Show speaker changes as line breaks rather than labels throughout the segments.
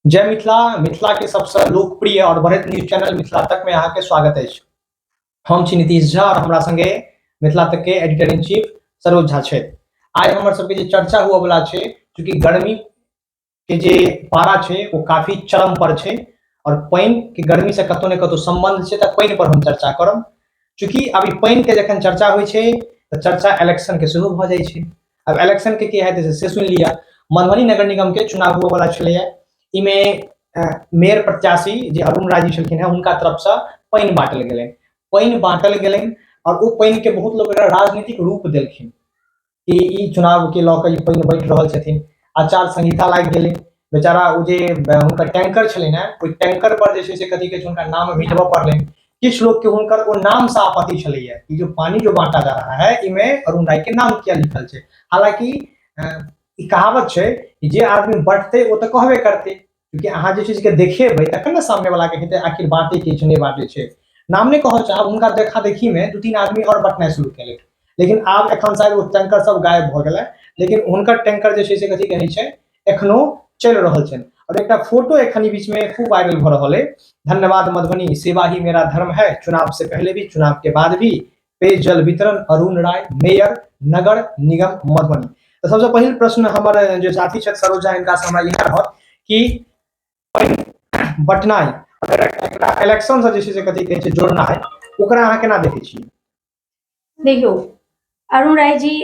जय मिथिला मिथिला के सबसे लोकप्रिय और बढ़त न्यूज चैनल मिथिला तक में अहाँ के स्वागत है। हम छी नीतीश झा और हमरा संगे मिथिला तक के editor in chief Saroj Jha छे। आज हमर सबके जे चर्चा हुआ वाला छे, क्योंकि गर्मी के जे पारा छे वो काफी चरम पर छे और पानी के गर्मी से कतो ने कतो संबंध छे, त पानी पर हम चर्चा करब। चूंकि अभी पानी के जखन चर्चा होय छे त चर्चा इलेक्शन के सेहो भ जाय छे। अब इलेक्शन के की हेतै से सुन लिया। मधुबनी नगर निगम के चुनाव हुआ वाला छले। इमे मेयर प्रत्याशी जे अरुण राय जी छलखिन है, उनका तरफ से पानी बांटल गेलै। पानी बांटल गेलै और वो पानी के बहुत लोग राजनीतिक रूप देलखिन कि ई चुनाव के लऽ के ई पानी बैठ रहल छथिन। आचार संहिता लागि गेलै। बेचारा वो जे उनका टैंकर छलै ना, ओइ टैंकर पर जे छै से कथि के उनका नाम मिटबऽ पड़लै। किछ लोग के हुनकर वो नाम से आपत्ति छलैया कि जो पानी जो बांटा जा रहा है इमे अरुण राय के नाम किया लिखल छै। हालांकि ई कहावत छै कि जे आदमी बढ़ते वो तो कहबे करते, क्योंकि अहाँ जे चीज के देखेबै तखन ना सामने वाला के हेतै आखिर बाटे के छै नहीं बाटे छै। नाम नहीं कहल चाहब, उनका देखा देखी में दू तीन आदमी और बटनाइ शुरू केलक, लेकिन आब एखन शायद वो टैंकर सब गायब भ गेलै। लेकिन हुनकर टैंकर जे छै से कथि कहै छै एखनो चल रहल छै। और एक फोटो एखन ई बीच में खूब वायरल भ रहल है। धन्यवाद मधुबनी, सेवा ही मेरा धर्म है। चुनाव से पहले भी चुनाव के बाद भी पेयजल वितरण अरुण राय, मेयर नगर निगम मधुबनी। तो सबसे पहिल प्रश्न हमर जो साथी छथि सरोजा, इनका से हमरा इहे रहत कि बटनाई अगर एकरा इलेक्शन से जे छै से कथि कहै छै जोड़ना है, ओकरा अहाँ केना देखै छियै?
देखियो अरुण राय जी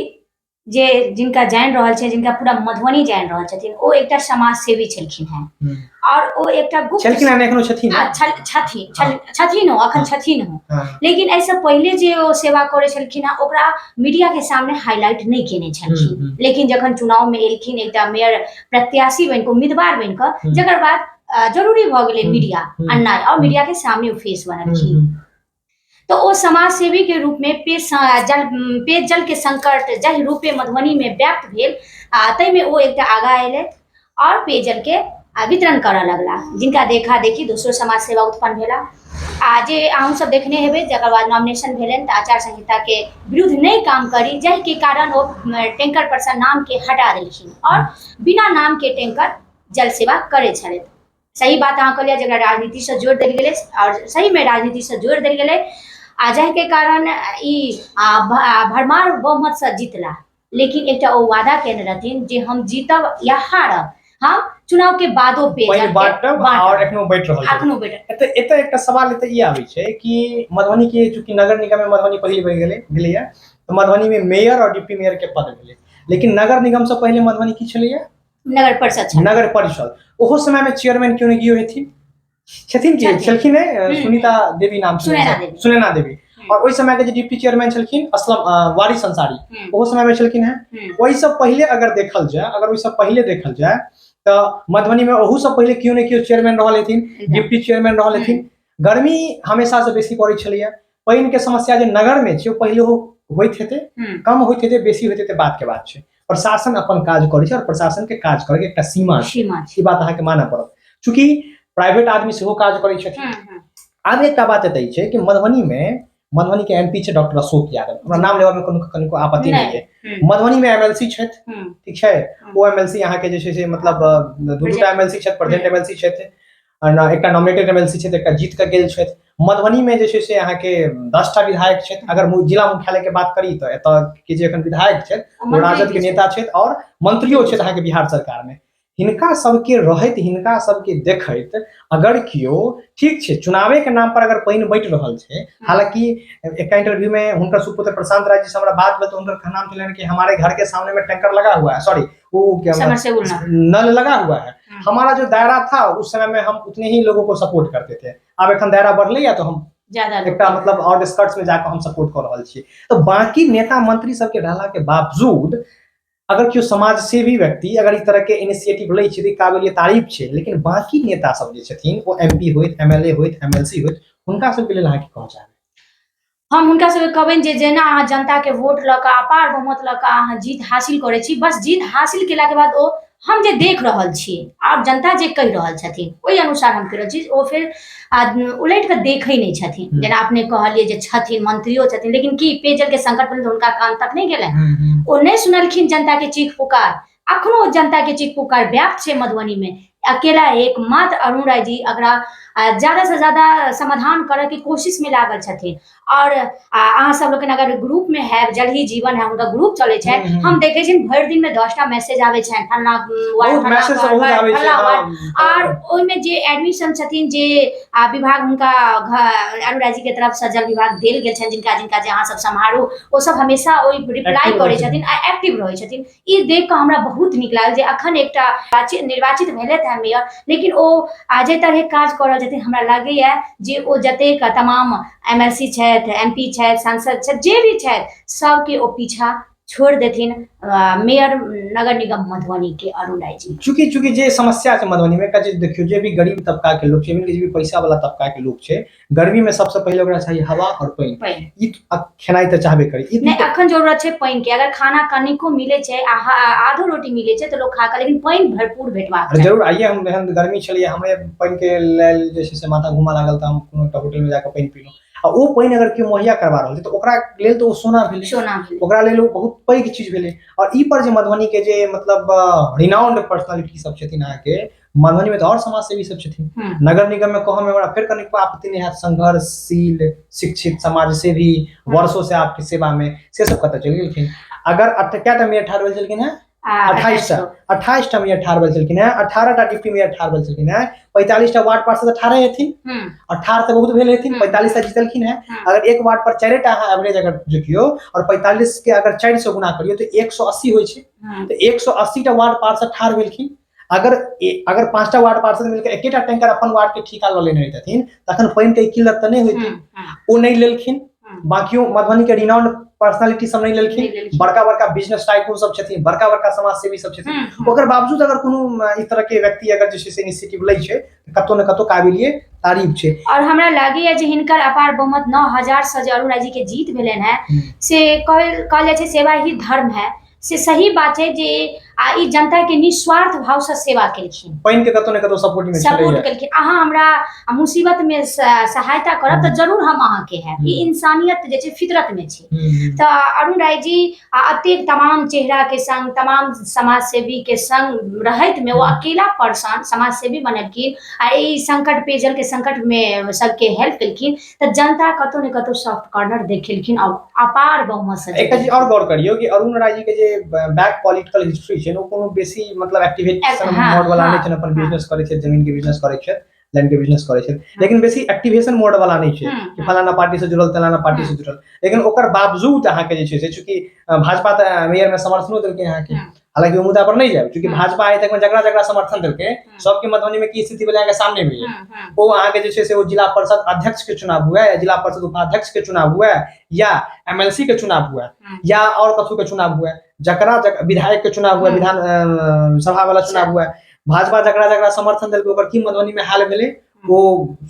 जे जिनका जान रहल छै, जिनका पूरा मधुबनी जान रहल छथिन, ओ एकटा समाज सेवी छलखिन हैं और ओ एकटा गुप्त
छलखिन हैं, एखनो छथिन
छथिन हो अखन छथिन हो। लेकिन ऐसे पहले जे ओ सेवा करे छलखिन हैं ओकरा मीडिया के सामने हाईलाइट नहीं केने छलखिन। लेकिन जखन चुनाव में एलखिन एकटा मेयर प्रत्याशी बन के उम्मीदवार बन के, जकर बाद जरूरी भ गेलै मीडिया अन्नाय और मीडिया के सामने वो फेस बनलखिन। तो वो समाज सेवी के रूप में पेयजल के संकट जहि रूपे मधुबनी में व्याप्त भेल, तै में वो एक आगा अयले और पेयजल के वितरण करऽ लगला, जिनका देखा देखी दोसरो समाज सेवा उत्पन्न भेला। जे अहूँ सब देखने हेबै, जकर बाद नॉमिनेशन भेलन त आचार संहिता के विरुद्ध नहीं काम करी, जहि के कारण वो टैंकर पर से नाम के हटा देलखिन और बिना नाम के टैंकर जल सेवा करे छथि। सही बात अहाँ कहलिए, जगह राजनीति से जोड़ देल गेलै और सही में राजनीति से जोड़ देल गेलै। जाहि के कारण ई भरमार बहुमत से जीतला। लेकिन एक ओ वादा केने रहथिन जे हम जीतब या हारब, हम चुनाव के बादो
पेयजल बांटब और एखनो बैठ रहल छै। एते एकटा सवाल एते ई आबै छै कि मधुबनी के चूंकि नगर निगम में मधुबनी पहले बन गेलैया, तो मधुबनी में मेयर और डिप्टी मेयर के पद भेलै। लेकिन नगर निगम से पहले मधुबनी की छलैया?
नगर परिषद।
नगर परिषद। ओहो समय में चेयरमैन क्यों नहीं गियो हेथिन? छथिन कि छलखिन है सुनीता देवी नाम छलखिन, सुनैना देवी। और ओइ समय के जे डिप्टी चेयरमैन छलखिन असलम वारिस अंसारी, ओहो समय में छलखिन है। ओइ सब पहले अगर देखल जाए, तो मधुबनी में ओहू सब पहले क्यों नहीं क्यों चेयरमैन रहल हेथिन, डिप्टी चेयरमैन रहल हेथिन। गर्मी हमेशा से बेसी पड़ै छलैया। पानी के समस्या जे नगर में छै पहले होइत हेतै, कम होइत हेतै, बेसी होइत हेतै, बात के बात छै। प्रशासन अपन काज करै छै और प्रशासन के काज करे के एकटा सीमा छै, ई बात अहाँ के मानऽ पड़त। चूंकि प्राइवेट आदमी सेहो काज करै छथिन। आब एकटा बात एतै छै कि मधुबनी के एमपी छै डॉक्टर अशोक यादव, हमरा नाम लेवा में कोनो आपत्ति नहीं है। मधुबनी में एमएलसी छथि, ठीक छै। वो एमएलसी यहाँ के जे छै से मतलब दूटा एमएलसी छथि, प्रेजेंट एमएलसी छथि, एकटा नॉमिनेटेड एमएलसी छथि, एकटा जीत के गेल छथि। मधुबनी में जे छै से यहाँ के 10 टा विधायक छथि। अगर जिला मुख्यालय के बात करी तो एतऽ के जे एखन विधायक छथि वो राजद के नेता छथि और मंत्रियो छथि अहाँ के बिहार सरकार में। हिनका सबके रहैत, हिनका सबके देखैत अगर कियो ठीक छै चुनावे के नाम पर अगर पानी बैठ रहल छै। हालांकि एक इंटरव्यू में हुनकर सुपुत्र प्रशांत राय जी से हमरा बात भेल तो हुनकर नाम छलन कि हमारे घर के सामने में टैंकर लगा हुआ है, सॉरी वो क्या नल लगा हुआ है। हमारा जो दायरा था उस समय में हम उतने ही लोगों को सपोर्ट करते थे। अब एखन दायरा बढ़ले या तो हम एकटा मतलब आउटस्कर्ट्स में जाकर हम सपोर्ट कर रहल छी। तो बाकी नेता मंत्री सबके रहला के बावजूद अगर क्यों समाज सेवी व्यक्ति अगर इस तरह के इनिशिएटिव लै छै त काबिलिए तारीफ छै। लेकिन बाकी नेता सब जे छथिन वो एमपी होइत, एमएलए होइत, एमएलसी होइत, हुनका सबके लेल अहाँ की कहऽ चाहबै?
हम हुनका सबके कहबनि जे जेना अहाँ जनता के वोट लऽ कऽ अपार बहुमत लऽ कऽ अहाँ जीत हासिल करै छी, बस जीत हासिल केला के बाद ओ हम जे देख रहल छी आब जनता जे कहि रहल छथिन ओहि अनुसार हम कहि रहल छी, ओ फिर उलटि कऽ देखै नहि छथिन। जेना अपने कहलिए जे छथिन मंत्रियो छथिन, लेकिन की पेयजल के संकट पर हुनका कान तक नहीं गेलै? ओ नहीं सुनलखिन जनता के चीख पुकार। अखनो जनता के चीख पुकार व्याप्त छै मधुबनी में। अकेला एकमात्र अरुण राय जी अगरा ज्यादा से ज्यादा समाधान करे के कोशिश में लागल छथिन। और अहाँ सब लोग अगर ग्रुप में है जल ही जीवन है उनका ग्रुप चले छे, हम देखे छी भर दिन में 10टा मैसेज आवे छे फलना और ओइ में जे एडमिशन छथिन जे विभाग उनका अरुण राय जी के तरफ से जल विभाग देल गेल छन जिनका जिनका जे अहाँ सब सम्हारू ओ सब हमेशा ओइ रिप्लाई करे छथिन आ एक्टिव रहे छथिन। ई देख के हमरा बहुत निक लागल जे अखन एकटा निर्वाचित भेले थे मेयर, लेकिन ओ जे तरह काज करल छथिन हमरा लागैया जे ओ जतेक तमाम एमएलसी छथि, एमपी छथि, सांसद छथि, जे भी छथि सबके ओ पीछा छोड़ देथिन मेयर नगर निगम मधुबनी के अरुण राय जी।
चूंकि जे समस्या है मधुबनी में कजे देखियो जे भी गरीब तबका के लोग छे, जे भी पैसा वाला तबका के लोग छे, गर्मी में सबसे पहले ओकरा चाहिए हवा और पानी। ई खेनाई त चाहबे करी,
नहीं अखन जरूरत छे पानी के। अगर खाना कनिको मिले छे, आधो रोटी मिले छे तो लोग खा के, लेकिन पानी भरपूर भेटबाक चाही।
जरूर आइए, हम गर्मी छलिए हमरे पानी के लेल जे से माथा घुमा लागल त हम कोनो होटल में जाके पानी पीलो आ ओ पानी अगर केओ मुहैया करवा रहल छै तो ओकरा लेल तो सोना भेलै, ओकरा लेल बहुत पैघ चीज भेलै। और ई पर जे मधुबनी के जे मतलब रिनाउंड पर्सनालिटी सब छथिन अहाँ के मधुबनी में तो और समाज सेवी सब छथिन। नगर निगम में कहम हमरा फिर कनिक आपत्ति नहीं है, संघर्षशील शिक्षित समाज सेवी वर्षों से आपकी सेवा में से सब कत चल गेलखिन। अगर क्या मेयर ठार भेल छलखिन है 28टा मेयर ठार भेल छलखिन है, 18टा डिप्टी मेयर ठार भेल छलखिन है, 45टा वार्ड पार्षद 18 हेथिन, 18 से बहुत भेल हेथिन, 45 जीतलखिन है। अगर एक वार्ड पर 4टा एवरेज अगर देखियो और 45 के अगर 4 से गुना करियो तो 180 होय छै। तो 180टा वार्ड पार्षद ठार भेलखिन। अगर 5टा वार्ड पार्षद मिलकर एकेटा टैंकर अपन वार्ड के ठिका ल लेने रहथिन तखन पानी के किल्लत त नहीं होती, ओ नहीं लेलखिन। बाकियों मधुबनी के रिनाउंड पर्सनालिटी सब नहीं लेलखिन, बड़का बिजनेस टाइकून सब छथिन, बड़का समाज सेवी सब छथिन। ओकर बावजूद अगर कोनो इस तरह के व्यक्ति अगर जे से इनिशिएटिव लै छै कतो न कतो काबिलिए तारीफ छै।
और हमरा लागैया जे हिनकर अपार बहुमत 9000 से अरुण राय जी के जीत भेलन है से कहल जाय छै सेवा ही धर्म है। से सही बात है जे ई जनता के निस्वार्थ भाव से सेवा केलखिन,
पानी के कतो न कतो सपोर्ट
केलखिन। अहाँ हमरा मुसीबत में सहायता करब त जरूर हम अहाँ के है, ई इंसानियत जे छै फितरत में छै। त अरुण राय जी अतेक तमाम चेहरा के संग तमाम समाज सेवी के संग रहत में वो अकेला पर्सन समाज सेवी बनलखिन आ ई संकट पेयजल के संकट में सबके हेल्प केलखिन त जनता कतो न कतो सॉफ्ट कॉर्नर देखेलखिन और अपार बहुमत से।
एक चीज और गौर करियो कि अरुण राय जी के जे बैक पॉलिटिकल हिस्ट्री छै, कोनो बेसी मतलब एक्टिवेशन मोड वाला नहीं छै, अपन बिजनेस करे छै, जमीन के बिजनेस करे छै, लैंड के बिजनेस करे छै, लेकिन बेसी एक्टिवेशन मोड वाला नहीं छै कि फलाना पार्टी से जुड़ल तलाना पार्टी से जुड़ल। लेकिन ओकर बावजूद अहाँ के जे छै से चूंकि भाजपा त मेयर में समर्थनो देलकै अहाँ के, हालांकि वो मुद्दा पर नहीं जाए क्योंकि भाजपा आइ तक में जकरा समर्थन देलकै सबके मधुबनी में की स्थिति भेलै के सामने में वो अहाँ के जे छै से वो जिला परिषद अध्यक्ष के चुनाव हुआ या जिला परिषद उपाध्यक्ष के चुनाव हुआ या एमएलसी के चुनाव हुआ या और कथू के चुनाव हुआ, जकरा विधायक के चुनाव हुआ, विधान सभा वाला चुनाव हुआ, भाजपा जकरा समर्थन देलकै ओकर की मधुबनी में हाल भेलै वो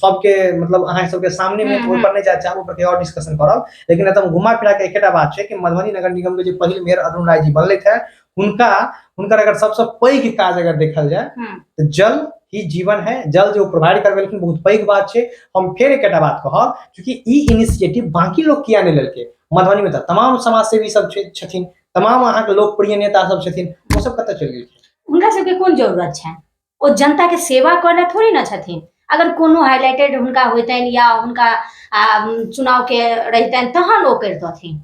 सबके मतलब अहाँ सबके सामने में ओइ पर नहीं जाय चाहब, ओपर के और डिस्कशन करब। लेकिन एकदम घुमा फिरा के एकेटा बात छै कि मधुबनी नगर निगम के जे पहिल मेयर अरुण राय जी बनले थे हुनकर अगर सबसे पैघ काज अगर देखल जाए तो जल ही जीवन है, जल जो प्रोवाइड करवेलखिन बहुत पैघ बात छै। हम फिर एकेटा बात कहब क्योंकि ई इनिशिएटिव बाकी लोग किया नहीं लेलकै मधुबनी में त तमाम समाज सेवी सब छथिन, तमाम अहाँ के लोकप्रिय नेता सब छथिन, वो सब कतऽ चलि गेलखिन?
उनका सबके कोन जरूरत छै? ओ जनता के सेवा करना थोड़ी ना छथिन। अगर कोनो हाईलाइटेड हुनका होतन या हुनका चुनाव के रहतन तहन ओ करतथिन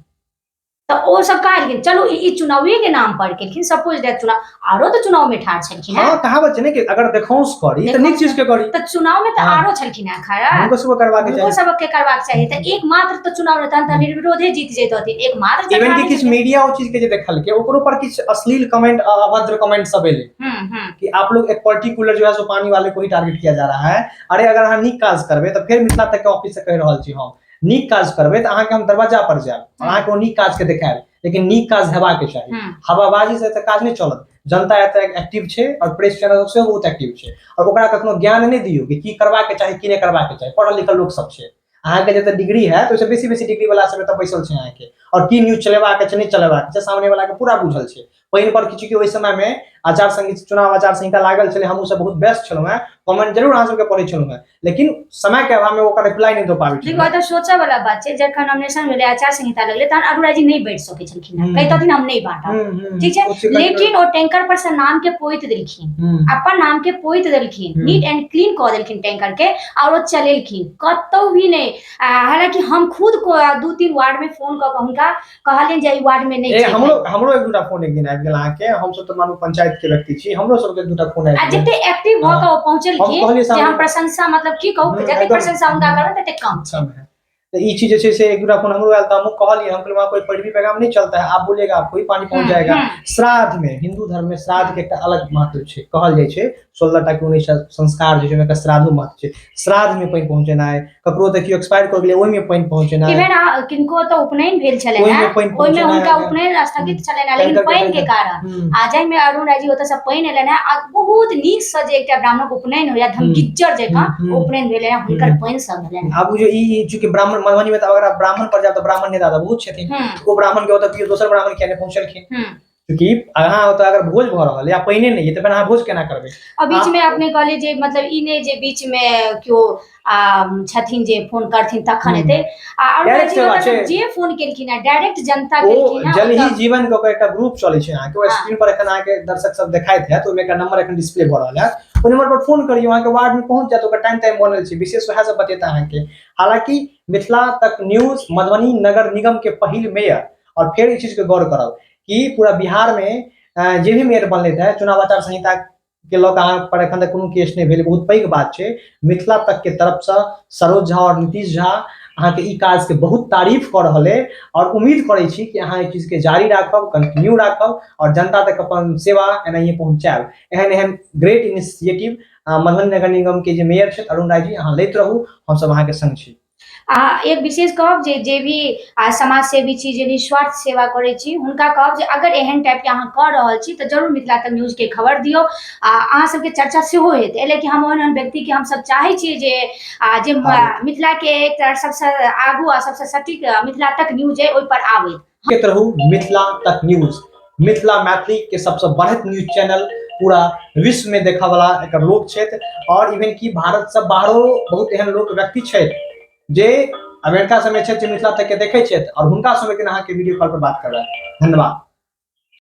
तो ओ सब कहा लेकिन चलो ई चुनावी के नाम पर केलखिन। सपोज दैट चुनाव आरो तो चुनाव में ठाड़ छलखिन।
हां कहावत छै ने कि अगर देखौंस करी त नीक चीज के करी,
त चुनाव में त आरो छलखिन है खरा,
उनको सब करवा के चाहिए,
उनको सब के करवाक चाहिए। त एक मात्र तो चुनाव रहतन त निर्विरोधे जीत जैतथिन। एक मात्र
इवन कि किछ मीडिया ओ चीज के जे देखल के ओकरो पर किछ अश्लील कमेंट अभद्र कमेंट सब एले कि आप लोग एक पर्टिकुलर जो है सो पानी वाले को ही टारगेट किया जा रहा है। अरे अगर अहाँ नीक काज करबे त फिर मिथिला तक के ऑफिस से कह रहल छी हम नीक काज करबे त अहाँ के हम दरवाजा पर जाब, अहाँ को नीक काज के देखाएब, लेकिन नीक काज हेबा के चाहिए। हवाबाजी से त काज नहीं चलत। जनता एते एक्टिव छै और प्रेस चैनल से बहुत एक्टिव छै और ओकरा कखनो ज्ञान नहीं दियो कि की करबा के चाही की नहीं करबा के चाही। पढ़ल लिखल लोग सब छै, अहाँ के जते डिग्री है तो बेसी डिग्री वाला सब त बैसल छै अहाँ के और की न्यूज चलेबा के छै नहीं चलेबा के छै सामने वाला के पूरा बुझल छै। पहिन पर किछु के ओइ समय में आचार संहिता चुनाव आचार संहिता लागल छलै, हमहूँ सब बहुत व्यस्त छलहुँ हैं, कमेंट जरूर अहाँ सबके पढ़ै छलहुँ हैं, लेकिन समय के अभाव में ओकर रिप्लाई नहीं दे पाबै छी।
देखो तो सोचा वाला बात है, जखन नॉमिनेशन भेलै आचार संहिता लगले तहन अरुणा जी नहीं बैठ सकै छलखिन हैं, कहतथिन हम नहीं बांटब, ठीक है, लेकिन ओ टैंकर पर से नाम के पोइत देलखिन, अपन नाम के पोइत देलखिन, नीट एंड क्लीन कऽ देलखिन टैंकर के, और वो चलेलखिन कतौ भी नहीं। हालांकि हम खुद को 2-3 वार्ड में फोन कऽ के हुनका कहलियनि जे ई वार्ड में नहीं छै।
हमरो एक दूटा फोन एक दिन आबि गेल अहाँ के, हम सब तो मानू पंचायत के व्यक्ति छी, हमरो सब के दूटा फोन आबि गेल,
जते एक्टिव भ के पहुंचलखिन जे हम प्रशंसा मतलब की कहू, जते प्रशंसा हुनका करब तते कम छै।
तो ये चीज जैसे से एक दूटा फोन हमरो आयल, हम कहलिए, हम वहाँ कोई पैरवी पैगाम नहीं चलता है, आप बोलेगा आपको ही पानी पहुंच जाएगा। श्राद्ध में, हिंदू धर्म में श्राद्ध के एक अलग महत्व छै, कहल जाय छै 16 टा के 19 संस्कार जे छै, श्राद्धो महत्व छै। श्राद्ध में पानी पहुंचेनाय, ककरो देखियो एक्सपायर कर गेलै ओइ में पानी पहुंचेनाय,
इवन किनको तो उपनयन भेल छलै है, ओइ में हुनका उपनयन स्थगित छलै है, लेकिन पानी के कारण आ जाय में अरुण राय जी ओतय से पानी एलन है, आ बहुत नीक से जे एकटा ब्राह्मणक उपनयन होया धमगिज्जर जकां उपनयन भेलै है, हुनकर पानी सब भेलै।
आब जो ई चूंकि ब्राह्मण मधुबनी में तो अगर आप ब्राह्मण पर जाओ तो ब्राह्मण नेता बहुत छथिन, वो ब्राह्मण के होता दोसर ब्राह्मण किया नहीं पहुंचलखिन, क्योंकि अहाँ होता अगर भोज भ रहल या पानी नहीं है तो फिर अहाँ भोज केना करबे।
और बीच में आपने कहले जे मतलब ई ने जे बीच में क्यों छथिन जे फोन करथिन तखन एते, और जे फोन केलखिन है डायरेक्ट जनता केलखिन है,
जल ही जीवन के एकटा ग्रुप चलै छै, अहाँ के स्क्रीन पर एखन अहाँ के दर्शक सब देखाइत है, तो ओमे का नंबर एखन डिस्प्ले भ रहल है, ओ नंबर पर फोन करियो, अहाँ के वार्ड में पहुंच जात, ओकर टाइम बनल छै, विशेष वह सब बतेता अहाँ के। हालांकि मिथिला तक न्यूज मधुबनी नगर निगम के पहिल मेयर, और फिर इस चीज के गौर करब कि पूरा बिहार में जे भी मेयर बनले है, चुनाव आचार संहिता के लऽ कऽ अहाँ पर एखन तक कोनो केस नहीं भेल, बहुत पैघ बात छै। मिथिला तक के तरफ से सरोज झा और नीतीश झा अहाँ के ई काज के बहुत तारीफ कर रहल है, और उम्मीद करै छी कि अहाँ ई चीज के जारी राखब, कंटिन्यू राखब, और जनता तक अपन सेवा एनाहिए पहुंचाएब। एहन ग्रेट इनिशिएटिव मधुबनी नगर निगम के जे मेयर छथि अरुण राय जी, अहाँ लैत रहू, हम सब अहाँ के संग छी।
एक विशेष कहब जे भी समाज सेवी छी, जे निस्वार्थ सेवा करे छी, हुनका कहब जे अगर एहन टाइप के अहाँ कर रहल छी तो जरूर मिथिला तक न्यूज के खबर दियो, अहाँ सबके चर्चा सेहो हेतै, लेकिन हम ओहन व्यक्ति के हम सब चाहे छी जे मिथिला के एक सबसे आगू आ सबसे सटीक मिथिला तक न्यूज है ओइ पर आवे।
के रहू मिथिला तक न्यूज, मिथिला मैथिली के सबसे बढ़त न्यूज चैनल, पूरा विश्व में देखा वाला एक लोक छथि, और इवन की भारत से बाहरो बहुत एहन लोक व्यक्ति छथि जे अमेरिका समय छथि, जे मिथिला तक के देखै छथि, और हुनका समय के अहाँ के वीडियो कॉल पर बात करब। धन्यवाद।